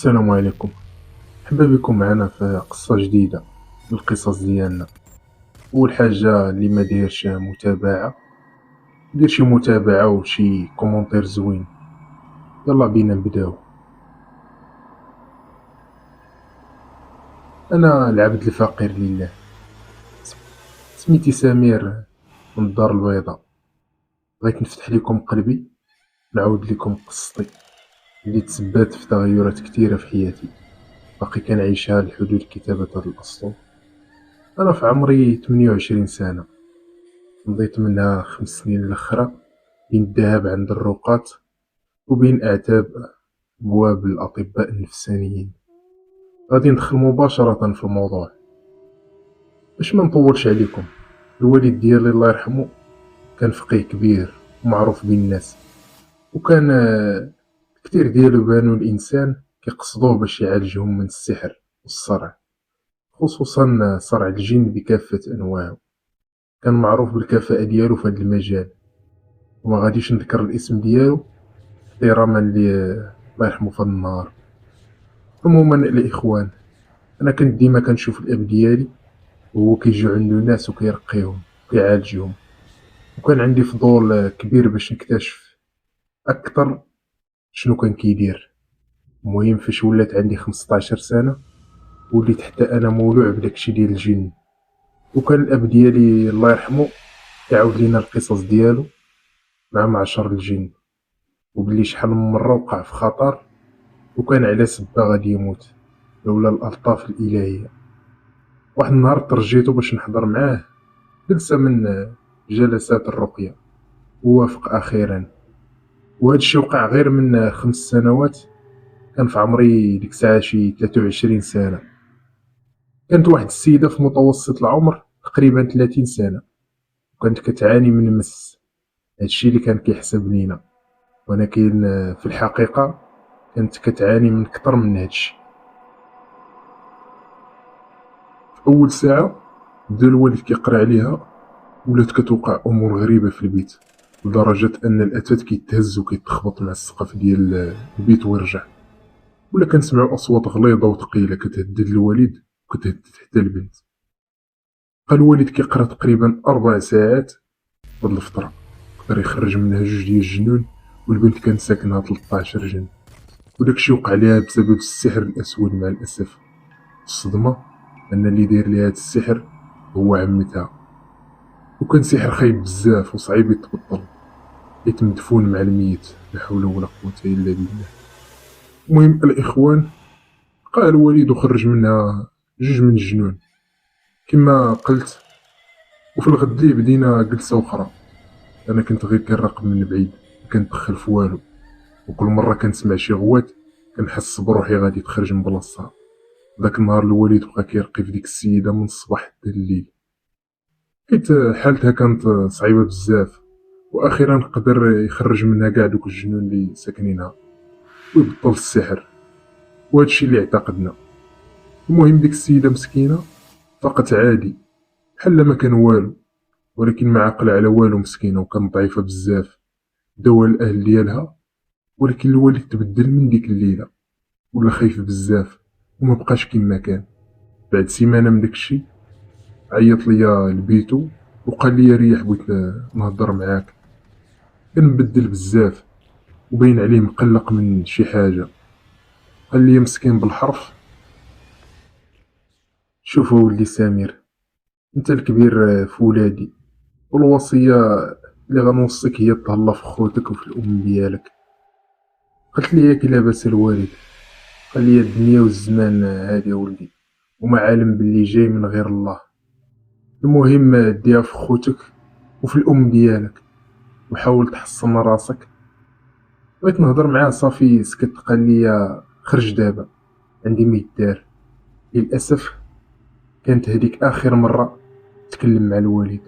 السلام عليكم. مرحبا بكم معنا في قصة جديدة من القصص ديالنا. أول حاجة اللي ما دايرش متابعة دير شي متابعة وشي كومونتير زوين. يلا بينا نبداو. أنا العبد الفقير لله، سميتي سمير من الدار البيضاء. بغيت نفتح لكم قلبي، نعاود لكم قصتي اللي تسبات في تغيرات كتيرة في حياتي، باقي كنعيشها لحدود كتابة هاد الأسطول. أنا في عمري 28 سنة، مضيت منها 5 سنين الأخرى بين الذهاب عند الرقاة وبين أعتاب بواب الأطباء النفسانيين. غادي ندخل مباشرة في الموضوع باش ما نطولش عليكم. الوالد ديالي الله يرحمه كان فقيه كبير ومعروف بين الناس، وكان كتير ديالو بانوا الإنسان كيقصدوه باش يعالجهم من السحر والصرع، خصوصا صرع الجن بكافة أنواعه. كان معروف بالكفاءة ديالو في هذا المجال، وما غاديش نذكر الاسم ديالو احتراما الله يرحمه في النهار. عموما الإخوان، أنا كنت ديما كنشوف الأب ديالي وهو كيجي عندو ناس وكيرقيهم وكيعالجهم، وكان عندي فضول كبير باش نكتشف أكتر شنو كان كيدير. المهم فاش ولات عندي 15 سنة وليت حتى أنا مولوع بداكشي ديال الجن، وكان الأب ديالي الله يرحمه يعاود لينا القصص ديالو مع معشر الجن، وبلي شحال من مرة وقع في خطر وكان على سبة غادي يموت لولا الألطاف الإلهية. واحد النهار ترجيتو باش نحضر معاه جلسة من جلسات الرقية، ووافق أخيرا. وهادشي وقع غير من 5 سنوات، كان في عمري ديك الساعة شي 23 سنة. كانت واحد السيدة في متوسط العمر تقريبا 30 سنة، وكانت كتعاني من مس، هادشي اللي كان كيحسب لينا، ولكن في الحقيقة كانت كتعاني من كتر من هادشي. في أول ساعة بدا الوالد كيقرا عليها، ولات كتوقع أمور غريبة في البيت، لدرجة أن الأثاث كيتهز وكيتخبط مع السقف ديال البيت ويرجع. ولا كنسمعو أصوات غليظة وثقيلة كتهدد الوالد وكتهدد حتى البنت. بقى الوالد كيقرا تقريبا 4 ساعات هاد الفترة، قدر يخرج منها 2 ديال الجنون، والبنت كانت ساكنها 13 جن. وداكشي وقع ليها بسبب السحر الأسود مع الأسف. الصدمة أن اللي داير ليها هاد السحر هو عمتها، وكان سحر خايب بزاف وصعيب يتبطل، حيت مدفون مع الميت. لا حول ولا قوة إلا بالله. المهم الإخوان، قال الوالد وخرج منها 2 من الجنون كما قلت. وفي الغد ليه بدينا جلسة أخرى. أنا كنت غير كنراقب من بعيد، مكندخل في والو، وكل مرة كنسمع شي غوات كنحس بروحي غادي تخرج من بلاصتها. داك النهار الوالد بقى كيرقي في ديك السيدة من الصباح حتى الليل، حيت حالتها كانت صعيبة بزاف. واخيرا قدر يخرج منها كاع دوك الجنون اللي ساكنينها ويبطل السحر، وهادشي اللي اعتقدنا. المهم ديك السيدة مسكينة فقط عادي بحال ما كان والو، ولكن ما عاقله على والو، مسكينة وكان ضعيفة بزاف. داوها الاهل ديالها، ولكن الوالد تبدل من ديك الليلة، ولا خايف بزاف وما بقاش كيما كان. بعد سيمانة من داكشي عيط ليا لبيتو وقال لي ريح بغيت نهضر معاك. كان مبدل بزاف وباين عليه مقلق من شي حاجة. قال لي مسكين بالحرف: شوف ولدي سمير، انت الكبير في ولادي، والوصية اللي غنوصيك هي تهلا في خوتك وفي الام ديالك. قلت لي ياك لاباس الوالد؟ قال لي الدنيا والزمان هادي ولدي، وما عالم باللي جاي من غير الله. المهم ديها في خوتك وفي الام ديالك، وحاول تحصن راسك. بغيت نهضر معاه صافي سكت. قال لي خرج دابا، عندي ما يدار. للاسف كانت هذيك اخر مره تكلم مع الوالد،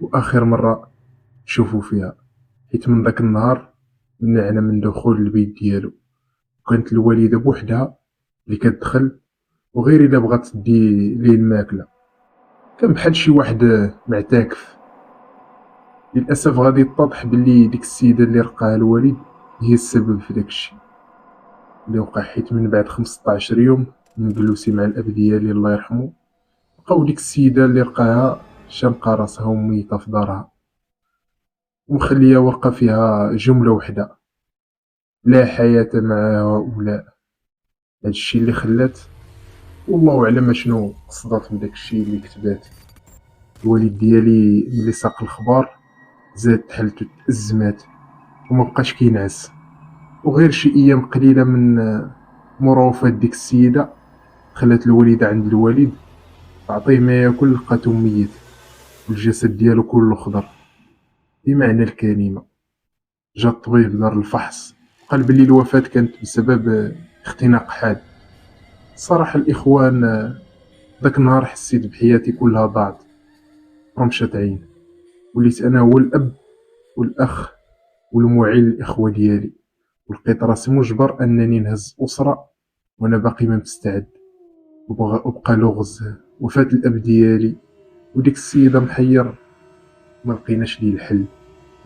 واخر مره تشوفو فيها، حيت من داك النهار منعنا من دخول البيت ديالو. وكانت الوالده بوحدها اللي كتدخل، وغير الا بغات تدي ليه الماكله، كان بحال شي واحد معتاكف. للاسف غادي يتضح باللي ديك السيده اللي رقاها الوالد هي السبب في داكشي. اللي وقع، حيت من بعد 15 يوم من جلوسي مع الاب ديالي الله يرحمه، لقاو ديك السيده اللي لقاها شانقه راسها وميته في دارها، ومخليه ورقه فيها جمله وحده: لا حياه مع هؤلاء. هادشي اللي خلات، والله اعلم شنو قصدات من داكشي اللي كتبات. الوالد ديالي ملي ساق الخبار زاد حالته تأزمات وما بقاش كينعس. وغير شي ايام قليله من مورا وفاة ديك السيده، خلات الوالده عند الوالد تعطيه ما ياكل، لقاتو ميت والجسد ديالو كله خضر بمعنى الكلمه. جا الطبيب دار الفحص، قال بلي الوفاه كانت بسبب اختناق حاد. الصراحه الاخوان، داك النهار حسيت بحياتي كلها ضاعت، رمشت عين. وليت انا هو الاب والاخ والمعين للاخوه ديالي، ولقيت راسي مجبر انني نهز اسره وانا باقي ما مستعد. وبقى لغز وفاة الاب ديالي وديك السيده محير، ما لقيناش ليه الحل.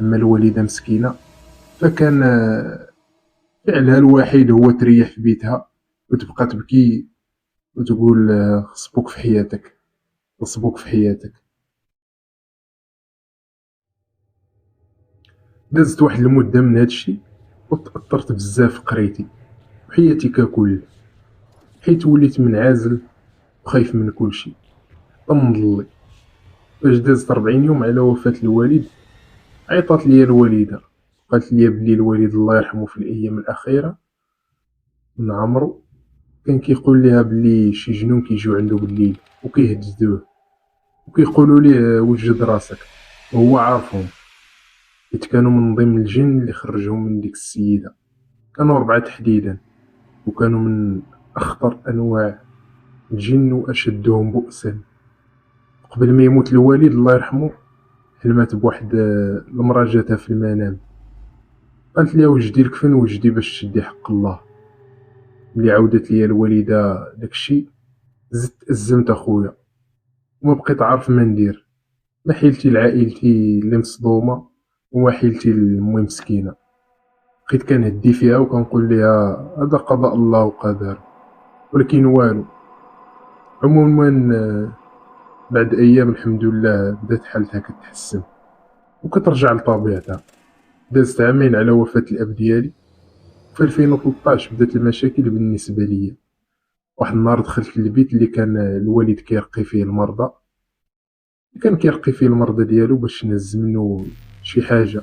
اما الوالده مسكينه فكان فعلها الوحيد هو تريح في بيتها وتبقى تبكي وتقول خصبوك في حياتك، خصبوك في حياتك. دازت واحد المده من هادشي وتاثرت بزاف في قريتي وحياتي ككل، حيت وليت منعزل وخايف من كلشي حتى من ظلي. فاش دازت 40 يوم على وفاة الوالد، عيطات ليا الوالده، قالت لي بلي الوالد الله يرحمه في الايام الاخيره من عمرو كان كيقول ليها بلي شي جنون كيجيو عنده بالليل وكيهددوه وكيقولوا ليه وجد راسك، وهو عارفهم حيت كانوا من ضمن الجن اللي خرجهم من ديك السيده. كانوا 4 تحديدا، وكانوا من اخطر انواع الجن واشدهم بؤسا. قبل ما يموت الوالد الله يرحمه حلمات بواحد المراه جاتها في المنام، قالت لي وجدي لك فين وجدي باش تشدي حق الله. ملي عاودت لي الوالده داكشي زدت أزمت اخويا وما بقيت عارف ما ندير. ما حيلتي لعائلتي اللي مصدومه وما حيلتي لامي مسكينه. بقيت كنهدي فيها وكنقول لها هذا قضاء الله وقدر، ولكن والو. عموما بعد ايام الحمد لله بدات حالتها كتحسن وكترجع لطبيعتها. دازت عامين على وفاة الاب ديالي. في 2013 بدات المشاكل بالنسبه ليا. واحد النهار دخلت للبيت اللي كان الوالد كيرقي فيه المرضى، كان كيرقي فيه المرضى ديالو باش نهز منه شي حاجه.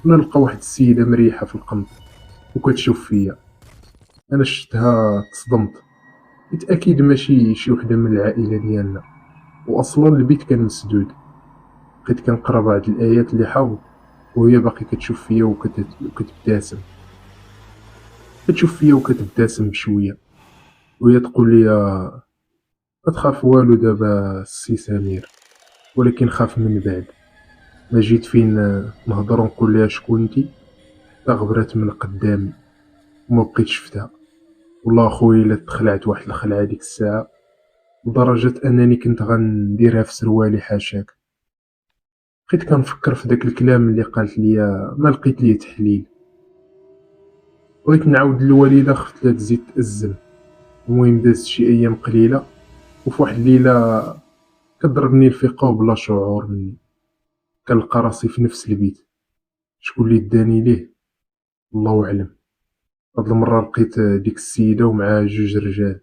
ونلقى واحد السيده مريحه في القنط وكتشوف فيا. انا شفتها تصدمت، قلت اكيد ماشي شي وحده من العائله ديالنا، واصلا البيت كان مسدود. بقيت كنقرا بعض الايات اللي حافظ وهي باقي كتشوف فيا وكتبتسم، كتشوف فيا وكتبتسم بشويه، وهي تقول لي ما تخاف والو دابا السي سمير، ولكن خاف من بعد. ما جيت فين نهضر ونقول لها شكونتي حتى غبرات من قدامي وما بقيت شفتها. والله خويا الا تخلعت واحد الخلعه ديك الساعه لدرجه انني كنت غنديرها في سروالي حاشاك. بقيت كنفكر في داك الكلام اللي قالت لي ما لقيت ليه تحليل. بغيت نعاود للوالده خفت لا تزيد تأزم. المهم دازت شي ايام قليله وفي واحد الليله كضربني الفيقه بلا شعور مني. كنلقى راسي في نفس البيت. شكون اللي داني ليه الله اعلم. هاد المره لقيت ديك السيده ومعها 2 رجال.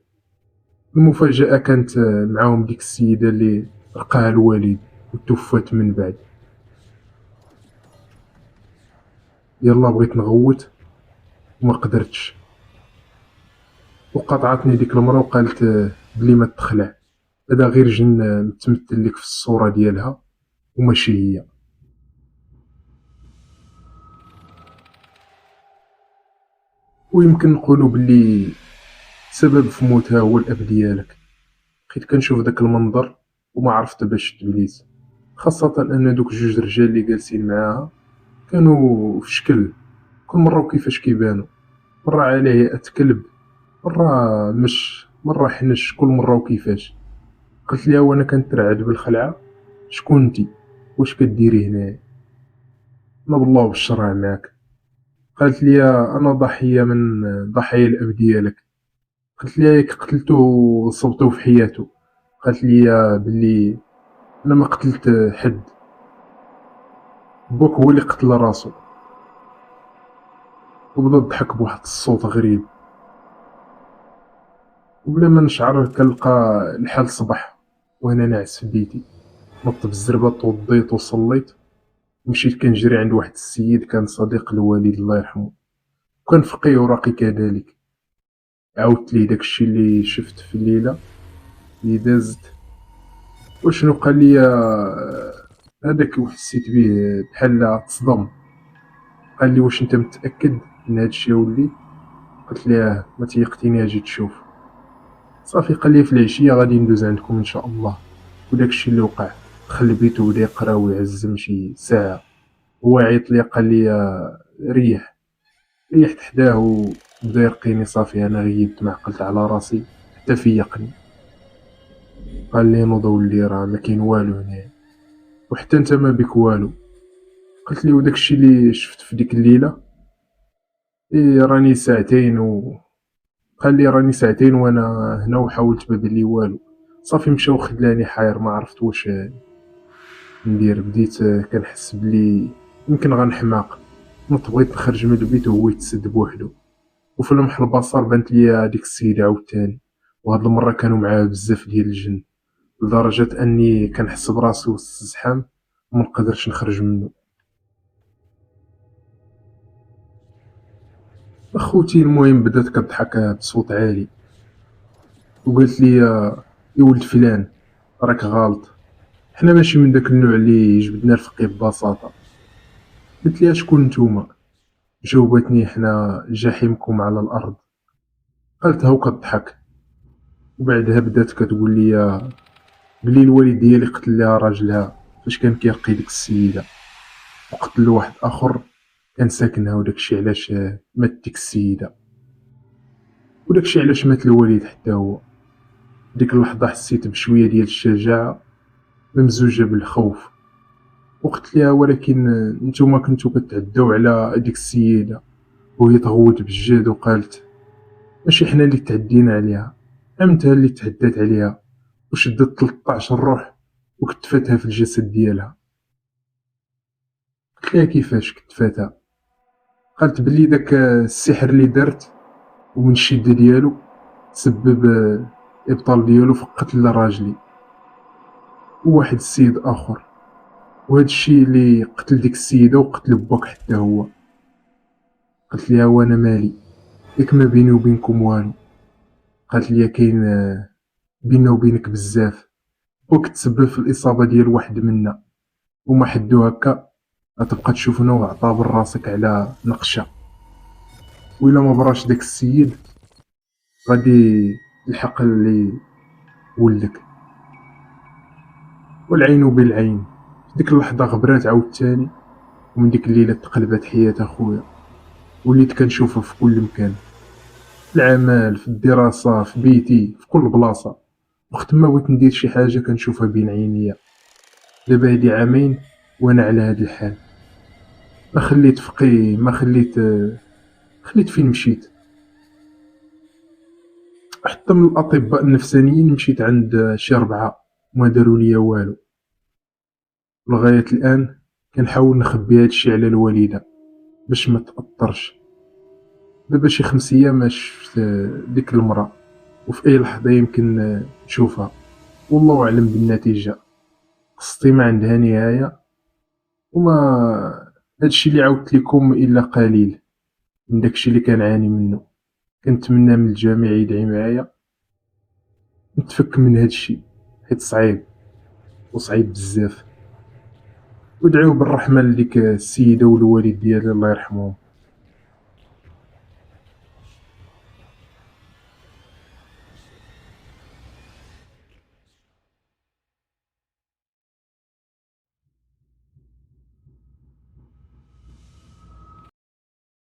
المفاجاه كانت معاهم ديك السيده اللي لقاها الوالد وتوفات من بعد. يلا بغيت نغوت وما قدرتش، وقاطعتني ديك المرا وقالت بلي ما تخلع، هذا غير جن متمثل لك في الصوره ديالها وماشي هي. ويمكن نقولوا بلي سبب في موتها هو الاب ديالك، حيت كنشوف داك المنظر وما عرفت باش تبليت. خاصة ان دوك 2 رجال اللي جالسين معاها كانوا في شكل، كل مرة وكيفاش كيبانوا. مرة على هيئة كلب، مرة مش، مرة حنش، كل مرة وكيفاش. قلت ليها وانا كنترعد بالخلعة شكون انتي، واش كديري هنايا؟ انا بالله بالشرع معاك. قالت لي انا ضحيه من ضحايا الاب ديالك. قلت لها ياك قتلته وصبتو في حياته. قالت لي بلي انا ما قتلت حد، بوك هو اللي قتل راسو. وبدا ضحك بواحد الصوت غريب، وبلا ما نشعر كنلقى الحال صبح وانا ناعس في بيتي. نط بالزربه، توضيت وصليت، مشيت كنجري عند واحد السيد كان صديق الوالد الله يرحمه، وكان فقيه وراقي كذلك. عاودت ليه داكشي اللي شفت في الليله اللي دازت. وشنو قال لي هذاك وحسيت به بحال تصدم. قال لي واش انت متاكد ان هادشي ولي؟ قلت ليه ما تيقتيني اجي تشوف. صافي قال لي في العشيه غادي ندوز عندكم ان شاء الله. وداكشي اللي وقع. دخل لبيتو وبدا يقرا ويعزم شي ساعه. هو عيط لي قال لي ريح. ريحت حداه وبدا يرقيني. صافي انا غيبت ما عقلت على راسي حتى فيقني. قال لي نوض ولي راه ما كاين والو هنايا، وحتى انت ما بك والو. قلت لي وداكشي اللي شفت في ديك الليله؟ إيه راني ساعتين قال لي راني ساعتين وانا هنا وحاولت ما بان لي والو. صافي مشى وخلاني حاير، ما عرفت واش ندير. بديت كنحس بلي يمكن غنحماق. نط بغيت نخرج من البيت وهو يتسد بوحدو. وفي لمح البصر بانت لي هاديك السيدة عاوتاني، وهاد المرة كانوا معاها بزاف ديال الجن، لدرجة أني كنحس براسي وسط الزحام ومنقدرش نخرج منو. أخوتي المهم بدات كضحك بصوت عالي وقالت لي يا ولد فلان راك غالط، حنا ماشي من داك النوع اللي يجبدنا الفقيه ببساطة. قلت ليها شكون نتوما؟ جاوبتني حنا جحيمكم على الأرض. قالتها وكضحك، وبعدها بدات كتقول لي بلي الوالد ديالي قتل لها راجلها فاش كان كيرقي ديك السيدة، وقتل واحد آخر كان ساكنها، وداكشي علاش مات ديك السيدة، وداكشي علاش مات الوالد حتى هو. ديك اللحظة حسيت بشوية ديال الشجاعة ممزوجة بالخوف، وقلت ليها ولكن نتوما كنتو كتعداو على ديك السيدة. وهي تغوت بجد وقالت ماشي حنا اللي تعدينا عليها، عمتها اللي تعدات عليها وشدت 13 روح وكتفتها في الجسد ديالها. قلت ليها كيفاش كتفاتها؟ قالت بلي داك السحر اللي درت ومن الشدة ديالو تسبب الابطال ديالو في قتل راجلي وواحد السيد اخر، وهذا الشيء اللي قتل ديك السيده وقتل باك حتى هو. قلت ليها وانا مالي، ياك ما بيني وبينكم والو. قالت لي كاين بيننا وبينك بزاف، باك تسبب في الاصابه ديال واحد منا، وما حدو هكا غتبقى تشوفنا وعطابر راسك على نقشه، وإلا ما براش داك السيد غادي الحق اللي ولدك. والعين بالعين. في ديك اللحظة غبرات عاوتاني، ومن ديك الليلة تقلبات حياة أخويا. وليت كنشوفه في كل مكان، في العمل، في الدراسة، في بيتي، في كل بلاصة. وقت ما بغيت ندير شي حاجة كنشوفها بين عينيا. دابا هادي عامين وانا على هاد الحال، ما خليت فقيه، ما خليت خليت فين مشيت. حتى من الأطباء النفسانيين مشيت عند شي 4 وما داروا ليا والو. لغاية الآن كنحاول نخبي هادشي على الوالدة باش ما تأثرش. دابا شي 5 أيام ما شفت ديك المرا، وفي أي لحظة يمكن نشوفها، والله أعلم بالنتيجة. قصتي ما عندها نهاية، وما هادشي اللي عاودت لكم إلا قليل من داكشي اللي كنعاني منه. كنتمنى من الجميع يدعي معايا نتفك من هادشي، حيت صعيب وصعيب بزاف. وادعيو بالرحمة لديك السيدة والوالد ديالي الله يرحمهم.